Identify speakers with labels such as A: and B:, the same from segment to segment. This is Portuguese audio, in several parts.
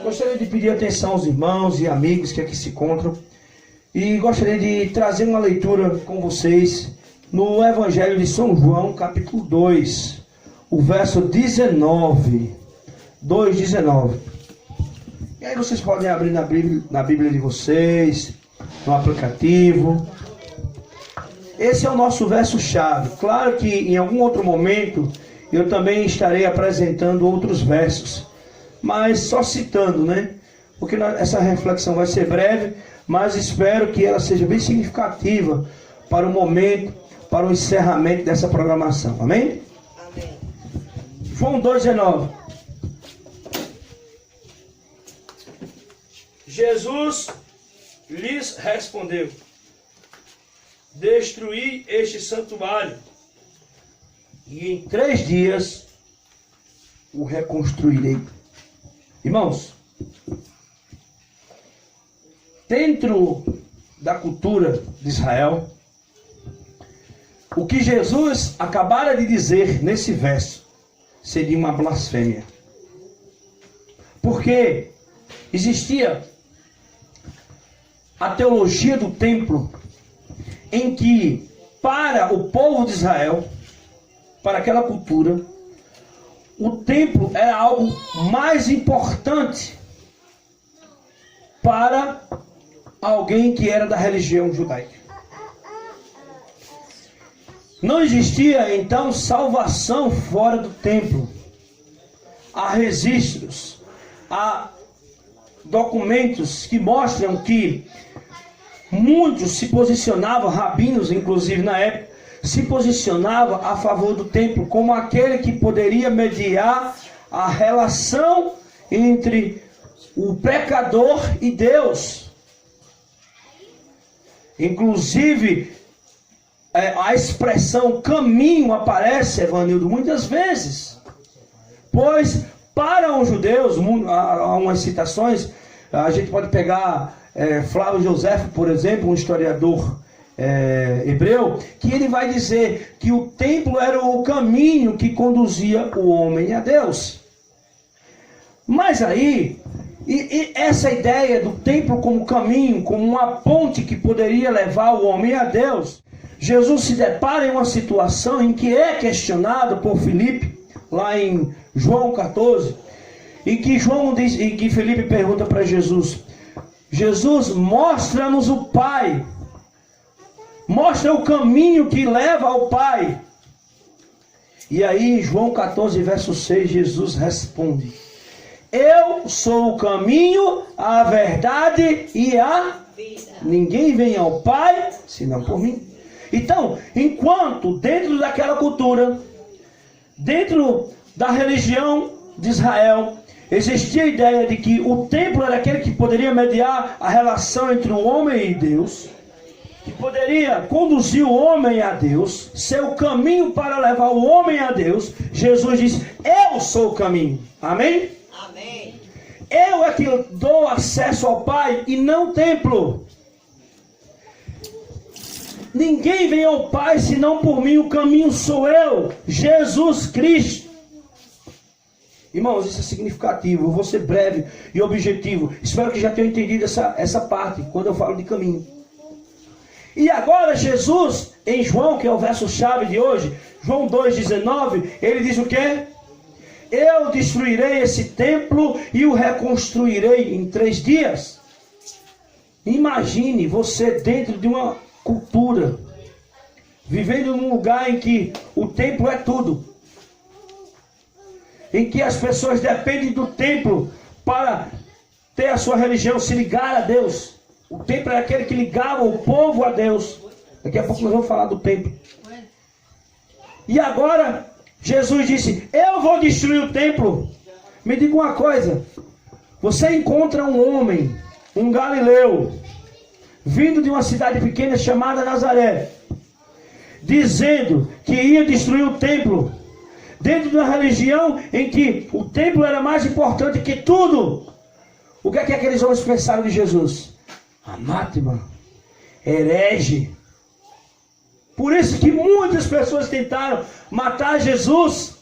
A: Gostaria de pedir atenção aos irmãos e amigos que aqui se encontram e gostaria de trazer uma leitura com vocês no Evangelho de São João, capítulo 2, o verso 19, 2:19. E aí vocês podem abrir na Bíblia de vocês, no aplicativo. Esse é o nosso verso-chave. Claro que em algum outro momento eu também estarei apresentando outros versos, mas só citando, né? Porque essa reflexão vai ser breve, mas espero que ela seja bem significativa para o momento, para o encerramento dessa programação. Amém?
B: Amém.
A: João 2:19. Jesus lhes respondeu: destruí este santuário, e em 3 dias o reconstruirei. Irmãos, dentro da cultura de Israel, o que Jesus acabara de dizer nesse verso seria uma blasfêmia. Porque existia a teologia do templo, em que para o povo de Israel, para aquela cultura, o templo era algo mais importante para alguém que era da religião judaica. Não existia então salvação fora do templo. Há registros, há documentos que mostram que muitos se posicionavam, rabinos inclusive na época, se posicionavam a favor do templo como aquele que poderia mediar a relação entre o pecador e Deus. Inclusive, a expressão caminho aparece, Evanildo, muitas vezes. Pois, para os judeus, há umas citações, a gente pode pegar Flávio Josefo, por exemplo, um historiador hebreu, que ele vai dizer que o templo era o caminho que conduzia o homem a Deus. Mas aí, e essa ideia do templo como caminho, como uma ponte que poderia levar o homem a Deus, Jesus se depara em uma situação em que é questionado por Filipe, lá em João 14, e que Filipe pergunta para Jesus: Jesus, mostra-nos o Pai, mostra o caminho que leva ao Pai. E aí em João 14, verso 6, Jesus responde: eu sou o caminho, a verdade e a vida. Ninguém vem ao Pai senão por mim. Então, enquanto dentro daquela cultura, dentro da religião de Israel, existia a ideia de que o templo era aquele que poderia mediar a relação entre o homem e Deus, que poderia conduzir o homem a Deus, ser o caminho para levar o homem a Deus. Jesus disse: eu sou o caminho. Amém?
B: Amém.
A: Eu é que dou acesso ao Pai e não o templo. Ninguém vem ao Pai senão por mim, o caminho sou eu, Jesus Cristo. Irmãos, isso é significativo. Eu vou ser breve e objetivo. Espero que já tenham entendido essa parte, quando eu falo de caminho. E agora Jesus, em João, que é o verso-chave de hoje, João 2,19, ele diz o quê? Eu destruirei esse templo e o reconstruirei em 3 dias. Imagine você dentro de uma cultura, vivendo num lugar em que o templo é tudo, em que as pessoas dependem do templo para ter a sua religião, se ligar a Deus. O templo é aquele que ligava o povo a Deus. Daqui a pouco nós vamos falar do templo. E agora Jesus disse: eu vou destruir o templo. Me diga uma coisa: você encontra um homem, um galileu, vindo de uma cidade pequena chamada Nazaré, dizendo que ia destruir o templo, dentro de uma religião em que o templo era mais importante que tudo. O que é que aqueles homens pensaram de Jesus? Anátema, herege. Por isso que muitas pessoas tentaram matar Jesus.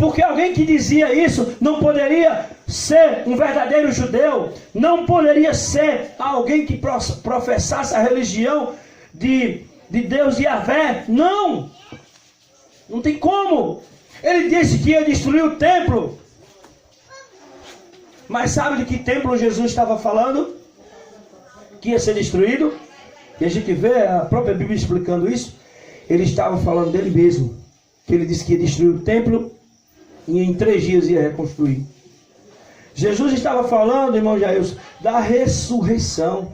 A: Porque alguém que dizia isso não poderia ser um verdadeiro judeu, não poderia ser alguém que professasse a religião de Deus Yahvé. Não tem como. Ele disse que ia destruir o templo. Mas sabe de que templo Jesus estava falando? Que ia ser destruído? E a gente vê a própria Bíblia explicando isso. Ele estava falando dele mesmo. Que ele disse que ia destruir o templo e em 3 dias ia reconstruir. Jesus estava falando, irmão Jailson, da ressurreição.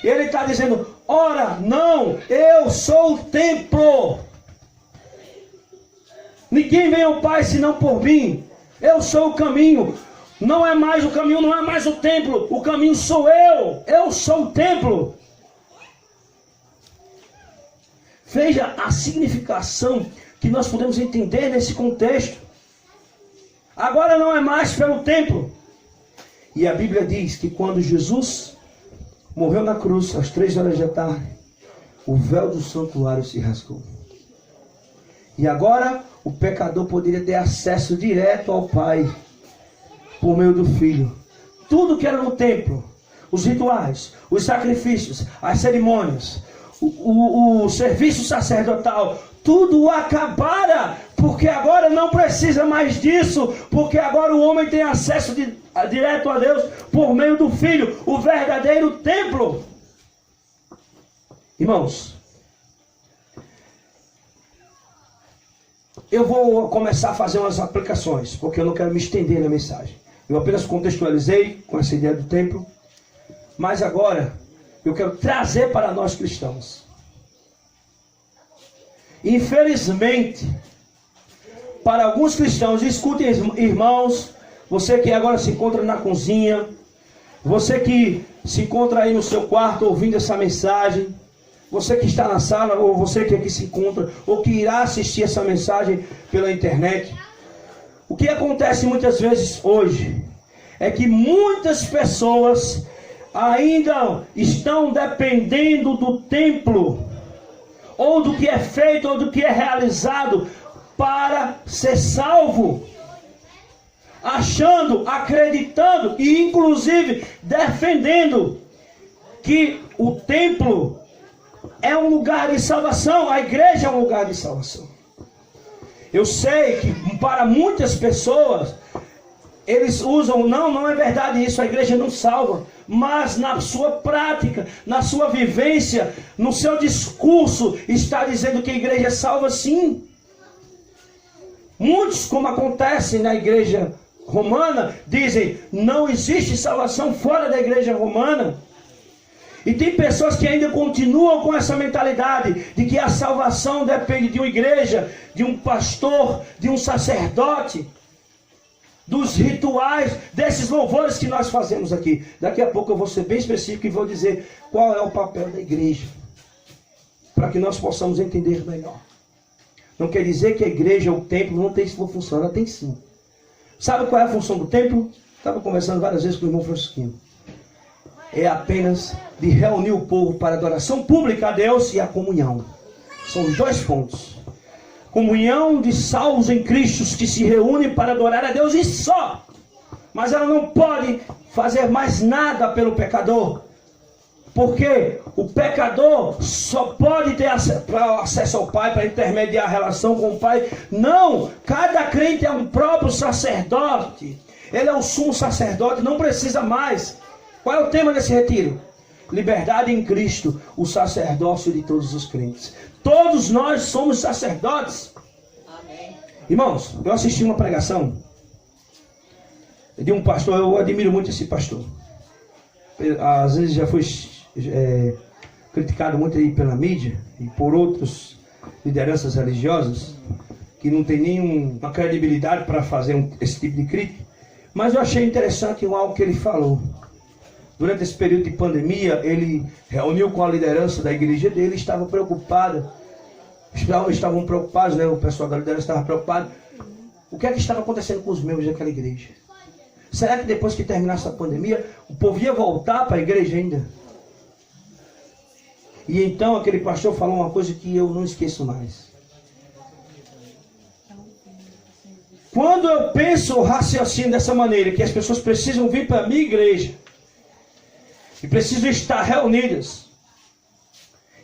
A: E ele está dizendo: ora, não, eu sou o templo. Ninguém vem ao Pai senão por mim. Eu sou o caminho. Não é mais o caminho, não é mais o templo. O caminho sou eu. Eu sou o templo. Veja a significação que nós podemos entender nesse contexto. Agora não é mais pelo templo. E a Bíblia diz que quando Jesus morreu na cruz, às 3 horas da tarde, o véu do santuário se rasgou. E agora o pecador poderia ter acesso direto ao Pai, por meio do Filho. Tudo que era no templo, os rituais, os sacrifícios, as cerimônias, o serviço sacerdotal, tudo acabara, porque agora não precisa mais disso, porque agora o homem tem acesso direto a Deus por meio do Filho, o verdadeiro templo. Irmãos, eu vou começar a fazer umas aplicações, porque eu não quero me estender na mensagem. Eu apenas contextualizei com essa ideia do templo, mas agora eu quero trazer para nós cristãos. Infelizmente, para alguns cristãos, escutem, irmãos, você que agora se encontra na cozinha, você que se encontra aí no seu quarto ouvindo essa mensagem, você que está na sala, ou você que aqui se encontra, ou que irá assistir essa mensagem pela internet. O que acontece muitas vezes hoje é que muitas pessoas ainda estão dependendo do templo, ou do que é feito, ou do que é realizado para ser salvo, achando, acreditando e inclusive defendendo que o templo é um lugar de salvação, a igreja é um lugar de salvação. Eu sei que para muitas pessoas eles usam, não é verdade isso, a igreja não salva, mas na sua prática, na sua vivência, no seu discurso, está dizendo que a igreja salva sim. Muitos, como acontece na igreja romana, dizem, não existe salvação fora da igreja romana. E tem pessoas que ainda continuam com essa mentalidade de que a salvação depende de uma igreja, de um pastor, de um sacerdote, dos rituais, desses louvores que nós fazemos aqui. Daqui a pouco eu vou ser bem específico e vou dizer qual é o papel da igreja, para que nós possamos entender melhor. Não quer dizer que a igreja, o templo, não tem sua função, ela tem sim. Sabe qual é a função do templo? Estava conversando várias vezes com o irmão Francisquinho. É apenas de reunir o povo para a adoração pública a Deus e a comunhão. São os 2 pontos. Comunhão de salvos em Cristo que se reúnem para adorar a Deus e só. Mas ela não pode fazer mais nada pelo pecador. Porque o pecador só pode ter acesso ao Pai para intermediar a relação com o Pai. Não, cada crente é um próprio sacerdote. Ele é o sumo sacerdote, não precisa mais. Qual é o tema desse retiro? Liberdade em Cristo, o sacerdócio de todos os crentes. Todos nós somos sacerdotes. Amém. Irmãos, eu assisti uma pregação de um pastor, eu admiro muito esse pastor. Às vezes já foi criticado muito aí pela mídia e por outras lideranças religiosas que não tem nenhuma credibilidade para fazer esse tipo de crítica. Mas eu achei interessante algo que ele falou. Durante esse período de pandemia, ele reuniu com a liderança da igreja dele, estava preocupado. Estavam preocupados, né? O pessoal da liderança estava preocupado. O que é que estava acontecendo com os membros daquela igreja? Será que depois que terminasse a pandemia, o povo ia voltar para a igreja ainda? E então aquele pastor falou uma coisa que eu não esqueço mais. Quando eu penso o raciocínio dessa maneira, que as pessoas precisam vir para a minha igreja e precisam estar reunidas,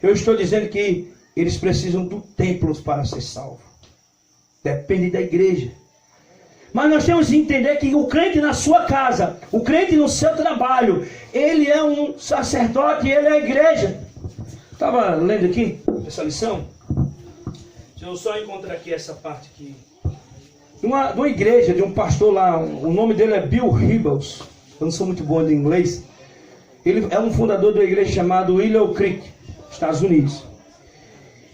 A: eu estou dizendo que eles precisam do templo para ser salvo. Depende da igreja. Mas nós temos que entender que o crente na sua casa, o crente no seu trabalho, ele é um sacerdote e ele é a igreja. Estava lendo aqui essa lição. Deixa eu só encontrar aqui essa parte aqui. De uma igreja, de um pastor lá, o nome dele é Bill Hybels. Eu não sou muito bom em inglês. Ele é um fundador de uma igreja chamada Willow Creek, Estados Unidos.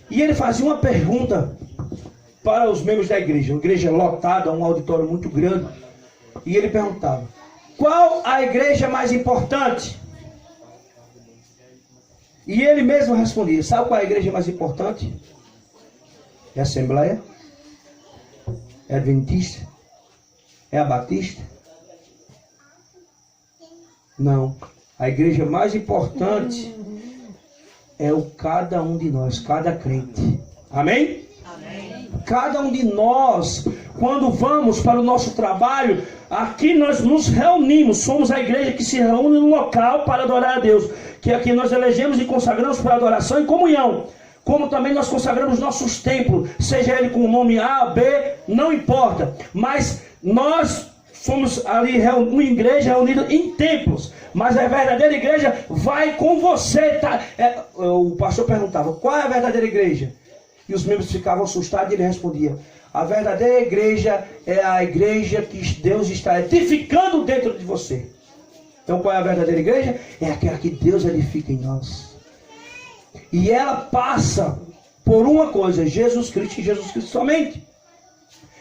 A: E ele fazia uma pergunta para os membros da igreja. Uma igreja lotada, um auditório muito grande. E ele perguntava: qual a igreja mais importante? E ele mesmo respondia: sabe qual é a igreja mais importante? É a Assembleia? É a Adventista? É a Batista? Não. A igreja mais importante é o cada um de nós, cada crente. Amém? Amém. Cada um de nós, quando vamos para o nosso trabalho, aqui nós nos reunimos, somos a igreja que se reúne no local para adorar a Deus, que aqui nós elegemos e consagramos para adoração e comunhão. Como também nós consagramos nossos templos, seja ele com o nome A, B, não importa. Mas nós somos ali uma igreja reunida em templos. Mas a verdadeira igreja vai com você. Tá? O pastor perguntava: qual é a verdadeira igreja? E os membros ficavam assustados e ele respondia: a verdadeira igreja é a igreja que Deus está edificando dentro de você. Então qual é a verdadeira igreja? É aquela que Deus edifica em nós. E ela passa por uma coisa: Jesus Cristo e Jesus Cristo somente.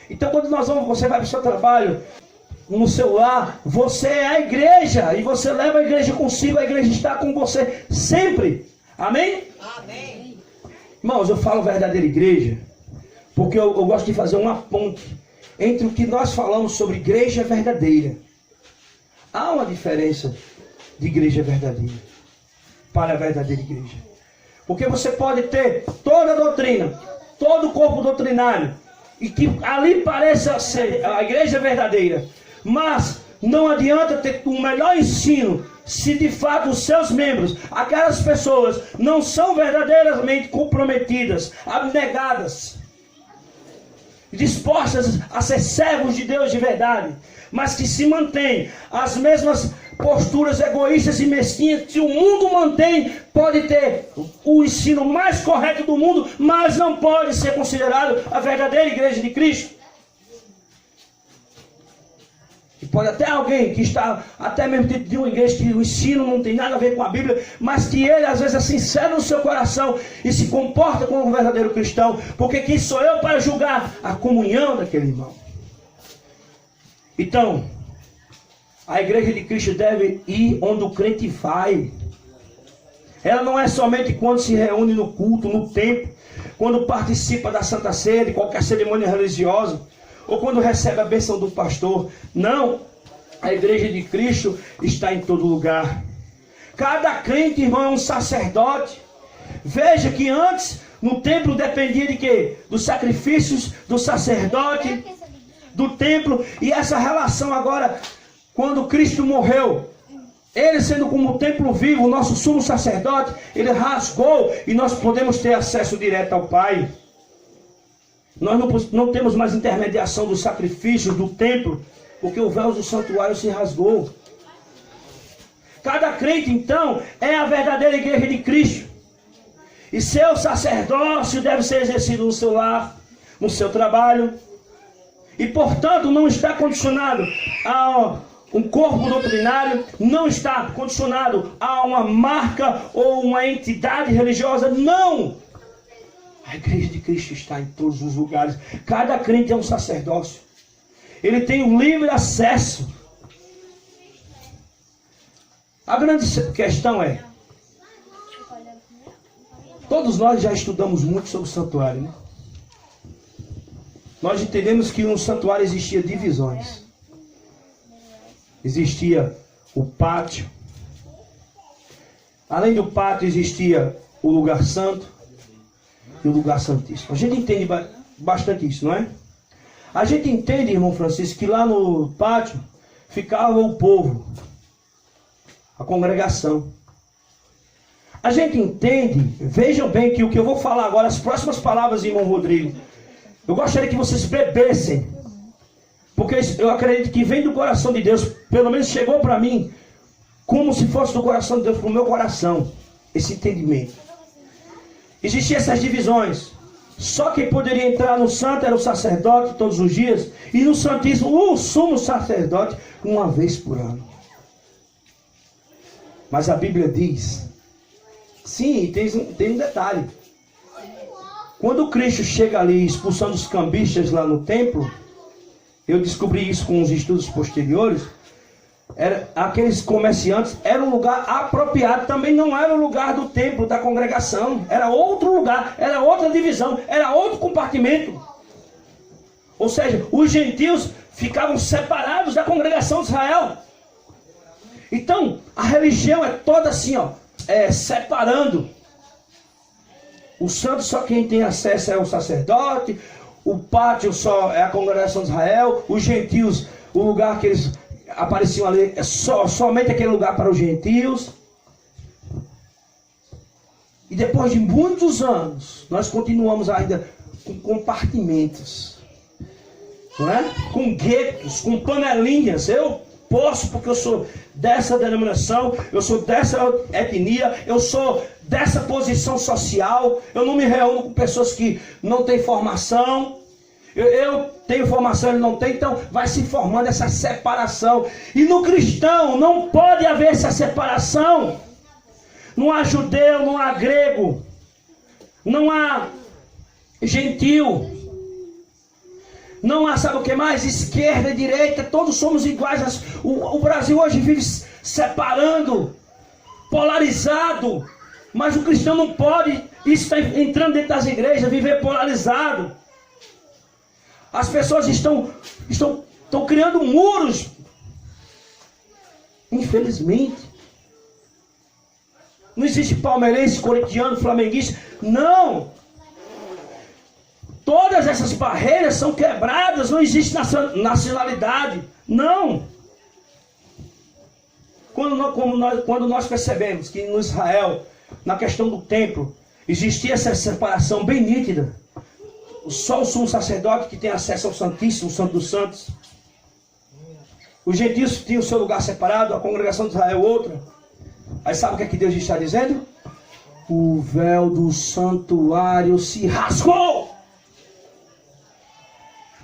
A: Então quando você vai para o seu trabalho, no seu lar, você é a igreja. E você leva a igreja consigo. A igreja está com você sempre. Amém? Amém. Irmãos, eu falo verdadeira igreja porque eu gosto de fazer uma ponte entre o que nós falamos sobre igreja verdadeira. Há uma diferença de igreja verdadeira para a verdadeira igreja. Porque você pode ter toda a doutrina, todo o corpo doutrinário, e que ali pareça ser a igreja verdadeira, mas não adianta ter o melhor ensino se de fato os seus membros, aquelas pessoas, não são verdadeiramente comprometidas, abnegadas, dispostas a ser servos de Deus de verdade, mas que se mantêm as mesmas posturas egoístas e mesquinhas que o mundo mantém. Pode ter o ensino mais correto do mundo, mas não pode ser considerado a verdadeira igreja de Cristo. E pode até alguém que está até mesmo dentro de uma igreja que o ensino não tem nada a ver com a Bíblia, mas que ele às vezes é sincero no seu coração e se comporta como um verdadeiro cristão, porque quem sou eu para julgar a comunhão daquele irmão? Então, a igreja de Cristo deve ir onde o crente vai. Ela não é somente quando se reúne no culto, no templo, quando participa da Santa Ceia, de qualquer cerimônia religiosa, ou quando recebe a bênção do pastor. Não, a igreja de Cristo está em todo lugar. Cada crente, irmão, é um sacerdote. Veja que antes, no templo dependia de quê? Dos sacrifícios do sacerdote, do templo. E essa relação agora, quando Cristo morreu, ele sendo como o templo vivo, o nosso sumo sacerdote, ele rasgou e nós podemos ter acesso direto ao Pai. Nós não temos mais intermediação dos sacrifícios do templo, porque o véu do santuário se rasgou. Cada crente, então, é a verdadeira igreja de Cristo. E seu sacerdócio deve ser exercido no seu lar, no seu trabalho. E, portanto, não está condicionado a um corpo doutrinário, não está condicionado a uma marca ou uma entidade religiosa. Não! A igreja de Cristo está em todos os lugares. Cada crente é um sacerdócio. Ele tem um livre acesso. A grande questão é: todos nós já estudamos muito sobre o santuário, né? Nós entendemos que no santuário existia divisões. Existia o pátio. Além do pátio existia o lugar santo e o lugar santíssimo. A gente entende bastante isso, não é? A gente entende, irmão Francisco, que lá no pátio ficava o povo, a congregação. A gente entende, vejam bem que o que eu vou falar agora, as próximas palavras, irmão Rodrigo, eu gostaria que vocês bebessem, porque eu acredito que vem do coração de Deus, pelo menos chegou para mim, como se fosse do coração de Deus, para o meu coração, esse entendimento. Existiam essas divisões. Só quem poderia entrar no santo era o sacerdote todos os dias, e no santíssimo o sumo sacerdote uma vez por ano. Mas a Bíblia diz, sim, tem um detalhe. Quando Cristo chega ali expulsando os cambistas lá no templo, eu descobri isso com os estudos posteriores, aqueles comerciantes, era um lugar apropriado, também não era o lugar do templo, da congregação, era outro lugar, era outra divisão, era outro compartimento. Ou seja, os gentios ficavam separados da congregação de Israel. Então, a religião é toda assim, separando. O santo só quem tem acesso é o sacerdote, o pátio só é a congregação de Israel, os gentios, o lugar que eles apareciam ali é somente aquele lugar para os gentios. E depois de muitos anos, nós continuamos ainda com compartimentos, não é? Com guetos, com panelinhas. Eu posso porque eu sou dessa denominação, eu sou dessa etnia, eu sou dessa posição social, eu não me reúno com pessoas que não têm formação. Eu tenho formação, ele não tem, então vai se formando essa separação. E no cristão não pode haver essa separação. Não há judeu, não há grego, não há gentil, não há, sabe o que mais? Esquerda e direita, todos somos iguais. O Brasil hoje vive separando, polarizado, mas o cristão não pode, isso está entrando dentro das igrejas, viver polarizado. As pessoas estão criando muros. Infelizmente. Não existe palmeirense, corintiano, flamenguista. Não. Todas essas barreiras são quebradas. Não existe nacionalidade. Não. Quando nós percebemos que no Israel, na questão do templo, existia essa separação bem nítida. Só o sumo sacerdote que tem acesso ao Santíssimo, o Santo dos Santos. Os gentios tinham o seu lugar separado, a congregação de Israel outra. Aí sabe o que Deus está dizendo? O véu do santuário se rasgou.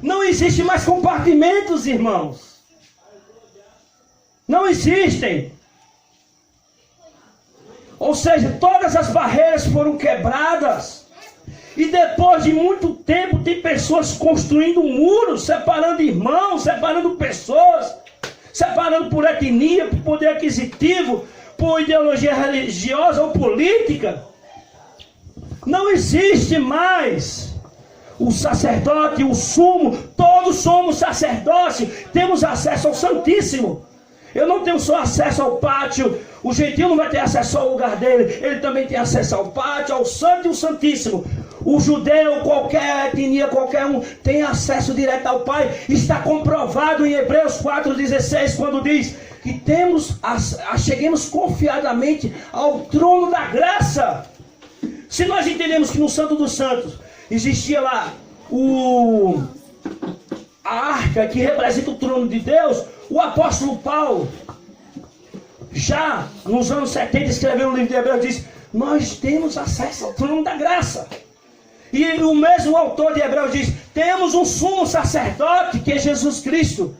A: Não existe mais compartimentos, irmãos. Não existem. Ou seja, todas as barreiras foram quebradas. E depois de muito tempo, tem pessoas construindo muros, separando irmãos, separando pessoas, separando por etnia, por poder aquisitivo, por ideologia religiosa ou política. Não existe mais o sacerdote, o sumo, todos somos sacerdócio, temos acesso ao Santíssimo. Eu não tenho só acesso ao pátio, o gentil não vai ter acesso ao lugar dele, ele também tem acesso ao pátio, ao santo e ao Santíssimo. O judeu, qualquer etnia, qualquer um, tem acesso direto ao Pai. Está comprovado em Hebreus 4,16, quando diz que cheguemos confiadamente ao trono da graça. Se nós entendemos que no Santo dos Santos existia lá a arca que representa o trono de Deus, o apóstolo Paulo, já nos anos 70, escreveu no livro de Hebreus, diz: nós temos acesso ao trono da graça. E o mesmo autor de Hebreus diz: temos um sumo sacerdote que é Jesus Cristo.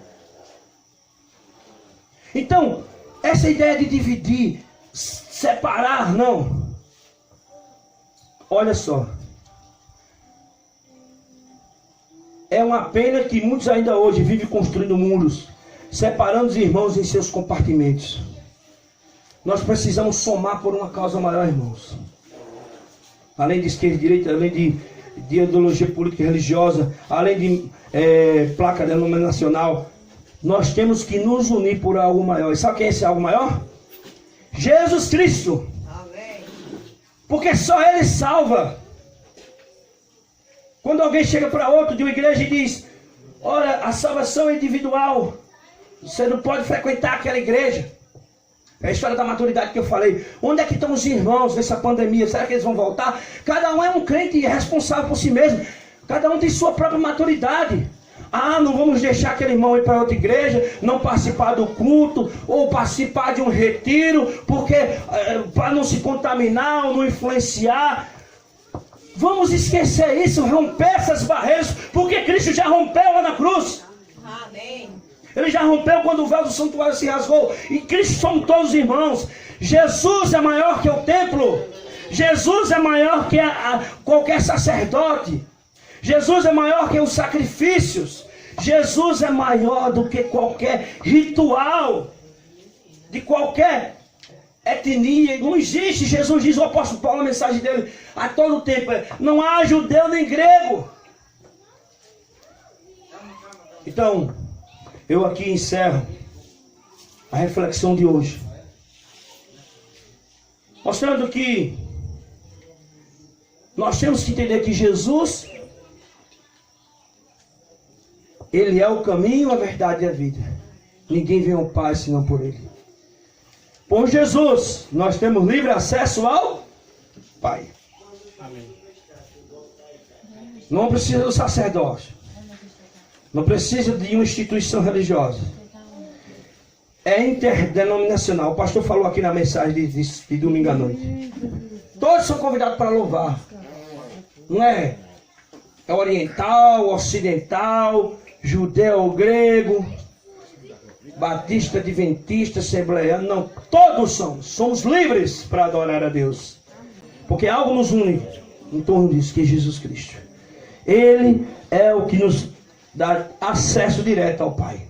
A: Então, essa ideia de dividir, separar, não. Olha só. É uma pena que muitos ainda hoje vivem construindo muros, separando os irmãos em seus compartimentos. Nós precisamos somar por uma causa maior, irmãos. Além de esquerda e direita, além de ideologia política e religiosa, além de placa denominacional, nós temos que nos unir por algo maior. E sabe quem é esse algo maior? Jesus Cristo. Amém. Porque só Ele salva. Quando alguém chega para outro de uma igreja e diz: Ora, a salvação é individual. Você não pode frequentar aquela igreja. É a história da maturidade que eu falei. Onde é que estão os irmãos nessa pandemia? Será que eles vão voltar? Cada um é um crente responsável por si mesmo. Cada um tem sua própria maturidade. Ah, não vamos deixar aquele irmão ir para outra igreja, não participar do culto, ou participar de um retiro, porque para não se contaminar ou não influenciar. Vamos esquecer isso, romper essas barreiras, porque Cristo já rompeu lá na cruz.
B: Amém.
A: Ele já rompeu quando o véu do santuário se rasgou. E Cristo somos todos irmãos. Jesus é maior que o templo. Jesus é maior que qualquer sacerdote. Jesus é maior que os sacrifícios. Jesus é maior do que qualquer ritual de qualquer etnia. Não existe. Jesus diz, o apóstolo Paulo, a mensagem dele a todo tempo é: não há judeu nem grego. Então, eu aqui encerro a reflexão de hoje, mostrando que nós temos que entender que Jesus, Ele é o caminho, a verdade e a vida. Ninguém vem ao Pai senão por Ele. Por Jesus, nós temos livre acesso ao Pai.
C: Amém.
A: Não precisa do sacerdócio. Não precisa de uma instituição religiosa. É interdenominacional. O pastor falou aqui na mensagem de domingo à noite. Todos são convidados para louvar. Não é? É oriental, ocidental, judeu, grego, batista, adventista, assembleiano. Não, todos somos livres para adorar a Deus. Porque algo nos une em torno disso, que é Jesus Cristo. Ele é o que nos dá acesso direto ao Pai.